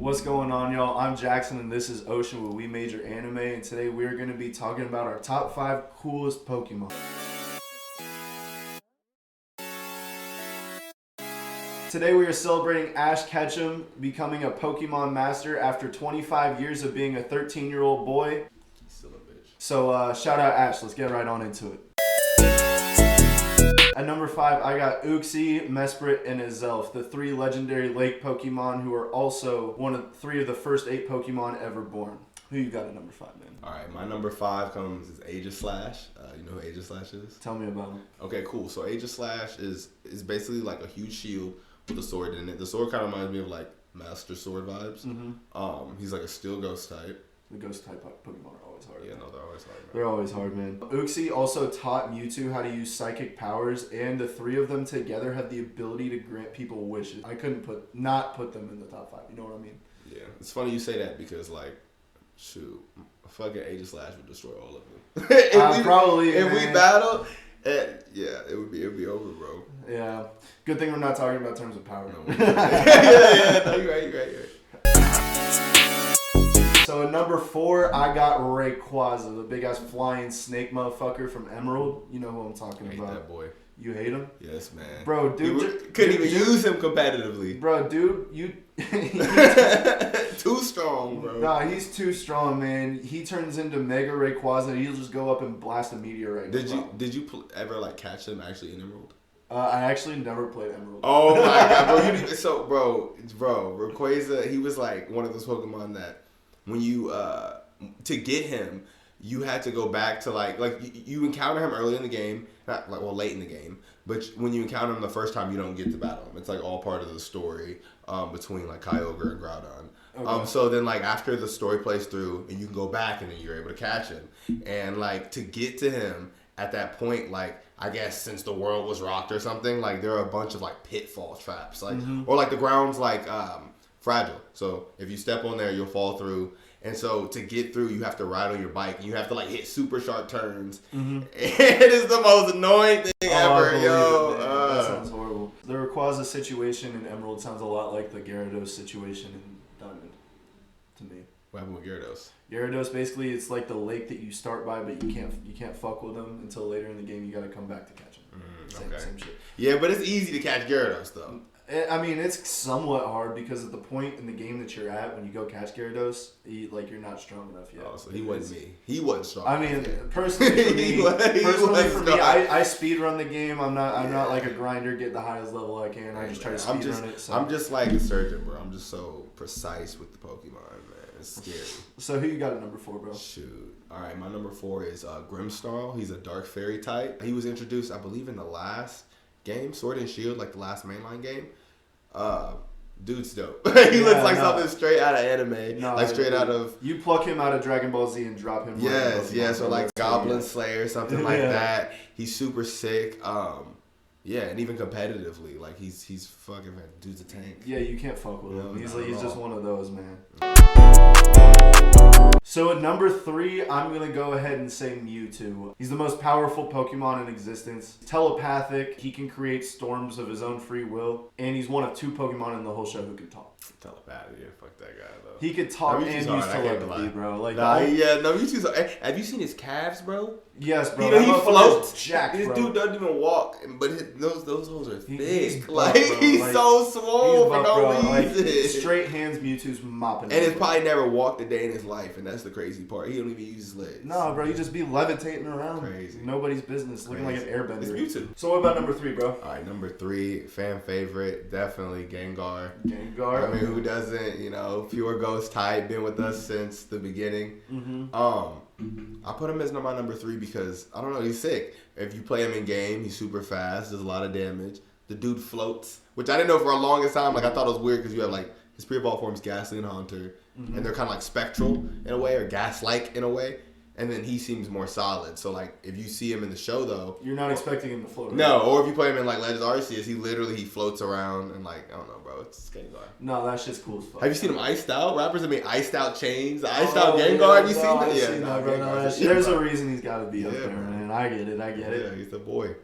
What's going on, y'all? I'm Jackson, and this is Ocean with We Major Anime, and today we're going to be talking about our top 5 coolest Pokemon. Today we are celebrating Ash Ketchum becoming a Pokemon master after 25 years of being a 13-year-old boy. Still a bitch. So shout out Ash, let's get right on into it. At number 5, I got Uxie, Mesprit, and Azelf, the 3 legendary lake Pokemon who are also one of 3 of the first 8 Pokemon ever born. Who you got at number 5, man? Alright, my number 5 comes as Aegis Slash. You know who Aegis Slash is? Tell me about him. Okay, cool. So Aegis Slash is basically like a huge shield with a sword in it. The sword kind of reminds me of like Master Sword vibes. Mm-hmm. He's like a steel ghost type. The ghost type Pokemon are always hard. Yeah, no, they're always hard, man. They're always hard, man. Uxie also taught Mewtwo how to use psychic powers, and the 3 of them together have the ability to grant people wishes. I couldn't not put them in the top 5. You know what I mean? Yeah, it's funny you say that because like, shoot, fucking Aegis Slash would destroy all of them. if we battle, yeah, it would be over, bro. Yeah, good thing we're not talking about terms of power. No, yeah, no, you're right. So at number 4, I got Rayquaza, the big ass flying snake motherfucker from Emerald. You know who I'm talking I hate about. that boy. You hate him? Yes, man. Bro, dude. Couldn't even use him competitively. Bro, dude, you... Too strong, bro. Nah, he's too strong, man. He turns into Mega Rayquaza and he'll just go up and blast a meteorite. Did you ever like catch him actually in Emerald? I actually never played Emerald. Oh my god, bro! bro, Rayquaza, he was like one of those Pokemon that when you to get him, you had to go back to like you encounter him early in the game, not like late in the game, but when you encounter him the first time, you don't get to battle him. It's like all part of the story between like Kyogre and Groudon. Okay. So then like after the story plays through and you can go back and then you're able to catch him, and like to get to him at that point, like I guess since the world was rocked or something, like there are a bunch of like pitfall traps, like or like the ground's like fragile, so if you step on there you'll fall through, and so to get through you have to ride on your bike and you have to like hit super sharp turns. It is the most annoying thing ever, yo. That sounds horrible. The Rayquaza situation in Emerald sounds a lot like the Gyarados situation in Diamond to me. What happened with Gyarados? Gyarados, basically, it's like the lake that you start by, but you can't fuck with them until later in the game. You got to come back to catch them. Same shit. Yeah, but it's easy to catch Gyarados though. I mean, it's somewhat hard because at the point in the game that you're at when you go catch Gyarados, you're not strong enough yet. Oh, so he wasn't me. He wasn't strong. I mean, personally for me, I speed run the game. I'm not like a grinder, get the highest level I can. I just try to speed run it. So. I'm just like a surgeon, bro. I'm just so precise with the Pokemon, man. It's scary. So who you got at number 4, bro? Shoot. All right, my number 4 is Grimmsnarl. He's a dark fairy type. He was introduced, I believe, in the last game, Sword and Shield, like the last mainline game. Dude's dope. He looks like something straight out of anime, straight out of. You pluck him out of Dragon Ball Z and drop him. Yes, or like Goblin Slayer, something like that. He's super sick. Yeah, and even competitively, like he's fucking dude's a tank. Yeah, you can't fuck with him. He's just one of those, man. So at number 3, I'm going to go ahead and say Mewtwo. He's the most powerful Pokemon in existence. Telepathic, he can create storms of his own free will, and he's one of 2 Pokemon in the whole show who can talk. Telepathy, yeah, fuck that guy though. He could talk and use telepathy, bro. Like, Mewtwo's. Have you seen his calves, bro? Yes, bro. He floats. Jacked, this dude doesn't even walk, but those hoes are thick. He's buff, so swole for no reason. Like, straight hands, Mewtwo's mopping. And he's probably never walked a day in his life, and that's the crazy part. He don't even use his legs. No, bro, you just be levitating around. Crazy. Nobody's business. Looking like an airbender. It's Mewtwo. So what about number 3, bro? All right, number 3, fan favorite, definitely Gengar. Gengar. I mean, who doesn't? You know, pure ghost type, been with us since the beginning. I put him as my number 3 because I don't know, he's sick. If you play him in game, he's super fast, does a lot of damage. The dude floats, which I didn't know for a longest time. Like I thought it was weird because you have like his pre-evolved forms, Ghastly and Haunter, and they're kind of like spectral in a way or gas-like in a way. And then he seems more solid. So like if you see him in the show though, you're not expecting him to float around. No, or if you play him in like Legends Arceus, he floats around and like I don't know, bro. It's Gengar. No, that shit's cool as fuck. Have you seen him iced out? Rappers have made iced out chains, iced out Gengar. Have you seen that? Yeah, no, bro. No, there's a reason he's got to be up there, man. I get it. Yeah, he's the boy.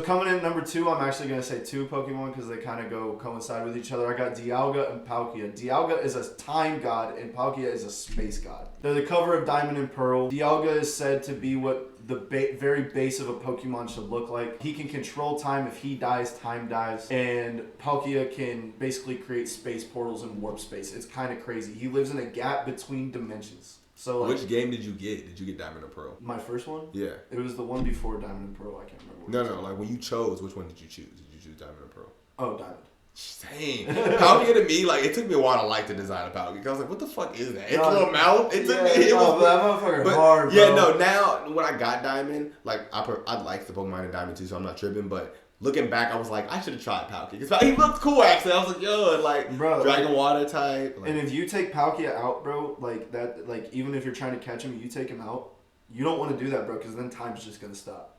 coming in number 2, I'm actually going to say 2 Pokemon because they kind of coincide with each other. I got Dialga and Palkia. Dialga is a time god and Palkia is a space god. They're the cover of Diamond and Pearl. Dialga is said to be what the very base of a Pokemon should look like. He can control time. If he dies, time dies. And Palkia can basically create space portals and warp space. It's kind of crazy. He lives in a gap between dimensions. So like, which game did you get? Did you get Diamond or Pearl? My first one? Yeah. It was the one before Diamond and Pearl. I can't remember. No. Like when you chose, which one did you choose? Did you choose Diamond or Pearl? Oh, Diamond. Same. Palkia to me, like, it took me a while to like the design of Palkia. Because I was like, what the fuck is that? It's a little mouth. It took me. It was that motherfucker hard, bro. Yeah, no, now, when I got Diamond, like, I liked the Pokemon in Diamond too, so I'm not tripping, but looking back, I was like, I should have tried Palkia. Because he looked cool, actually. I was like, yo, and like, bro, Dragon Water type. Like, and if you take Palkia out, bro, like, that, like, even if you're trying to catch him, you take him out, you don't want to do that, bro, because then time's just going to stop.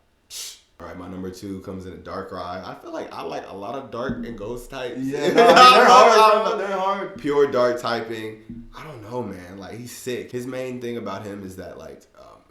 All right, my number 2 comes in a Darkrai. I feel like I like a lot of dark and ghost types. Yeah, no, they're hard, bro. They're hard. Pure dark typing. I don't know, man. Like, he's sick. His main thing about him is that, like,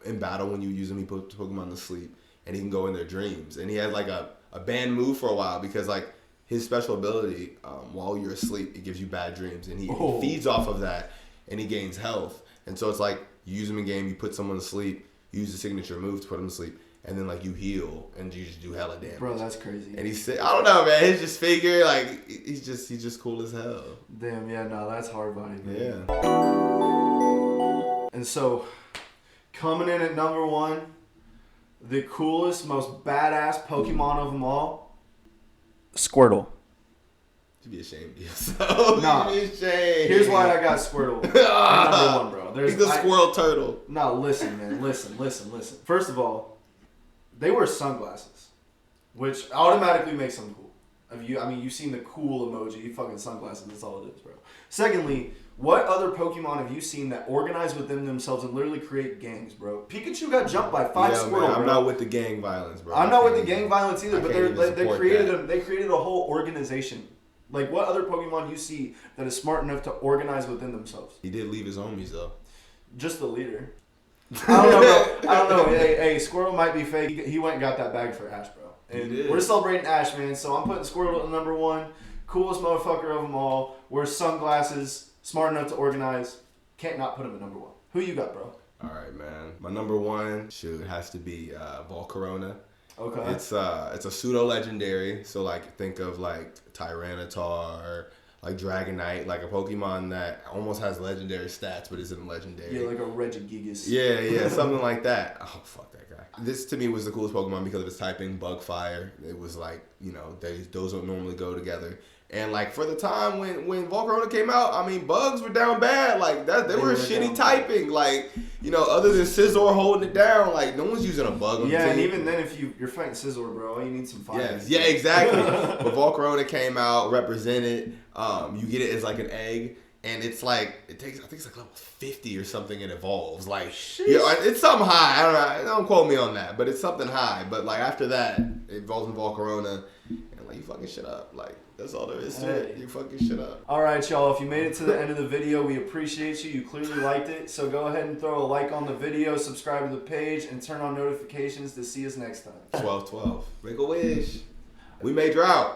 in battle, when you use him, he puts Pokemon to sleep, and he can go in their dreams. And he has, like, a banned move for a while because, like, his special ability, while you're asleep, it gives you bad dreams. And he feeds off of that, and he gains health. And so it's like, you use him in game, you put someone to sleep, you use the signature move to put him to sleep. And then, like, you heal, and you just do hella damage. Bro, that's crazy. And he's sick. I don't know, man. He's just figure, like, he's just cool as hell. Damn, yeah, no, that's hard body, man. Yeah. And so, coming in at number 1, the coolest, most badass Pokemon of them all, Squirtle. You be ashamed of yourself. Nah. You be ashamed. Here's why I got Squirtle. Number 1, bro. He's the squirrel turtle. No, listen, man. Listen. First of all, they wear sunglasses, which automatically makes them cool. You've seen the cool emoji, fucking sunglasses, that's all it is, bro. Secondly, what other Pokemon have you seen that organize within themselves and literally create gangs, bro? Pikachu got jumped by 5 Squirtle, man, I'm bro. not with the gang violence, bro. I'm not with the gang violence either, but they created a whole organization. Like, what other Pokemon you see that is smart enough to organize within themselves? He did leave his homies, though. Just the leader. I don't know, bro. I don't know. Hey, Squirrel might be fake. He went and got that bag for Ash, bro. And we're celebrating Ash, man. So I'm putting Squirtle at number 1. Coolest motherfucker of them all. Wears sunglasses. Smart enough to organize. Can't not put him at number 1. Who you got, bro? All right, man. My number 1 has to be Volcarona. Okay. It's a pseudo legendary. So like think of like Tyranitar, like Dragonite, like a Pokemon that almost has legendary stats but isn't legendary. Yeah, like a Regigigas. Yeah, something like that. Oh, fuck that guy. This to me was the coolest Pokemon because of its typing, Bug Fire. It was like, those don't normally go together. And like for the time when Volcarona came out, I mean, bugs were down bad. Like that, they were shitty typing. Like, other than Scizor holding it down, like no one's using a bug on the team. Yeah, and even then, if you're fighting Scizor, bro, all you need some fire. Yeah, exactly. But Volcarona came out, represented. You get it as like an egg, and it's like I think it's like level 50 or something. It evolves like it's something high. I don't know. Don't quote me on that, but it's something high. But like after that, it evolves in Volcarona, and like you fucking shit up. Like that's all there is to it. You fucking shit up. All right, y'all. If you made it to the end of the video, we appreciate you. You clearly liked it, so go ahead and throw a like on the video, subscribe to the page, and turn on notifications to see us next time. 12-12. Make a wish. We may drought.